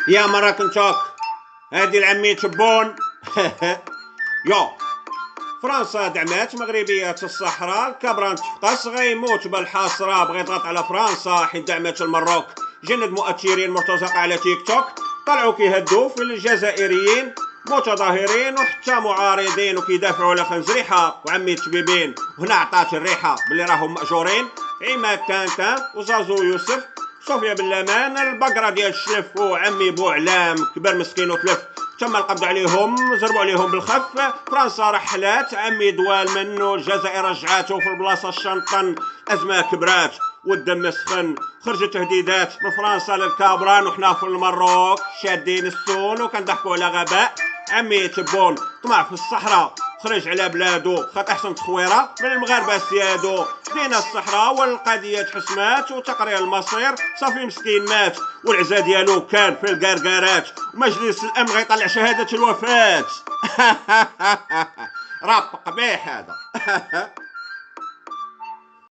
يا مراكنتوك، هادي العمي تبون. يو، فرنسا دعمات مغربيات الصحراء، الكبران تفقس غيموت بالحسرة، بغى يضغط على فرنسا حيت دعمات المروك. جند مؤثرين مرتزقة على تيك توك طلعوا كيهدوا في الجزائريين متظاهرين وحتى معارضين وكيدافعوا على خنزريحة وعمي تبيبين. وهنا عطات الريحة بلي راهم مأجورين عماد تانتان وزازو يوسف، صوفيا باللامان، البقرة ديال الشلف وعمي بوعلام كبر مسكين وتلف. تم القبض عليهم، زربوا عليهم بالخف. فرنسا رحلات، عمي دوال منه، الجزائر رجعاتو في البلاصه الشنطن. ازمه كبرات والدم سخن، خرجت تهديدات من فرنسا للكابران وحنا في المروك شادين السون وكنضحكوا على غباء. عمي تبون طمع في الصحراء، خرج على بلادو، خاط احسن تخويره من المغاربه سيادو. دينا الصحراء والقضيه تحسمات وتقرير المصير صافي مسكين مات، والعزا ديالو كان في القرقارات، ومجلس الامن غيطلع شهاده الوفاه. راب قبيح هذا.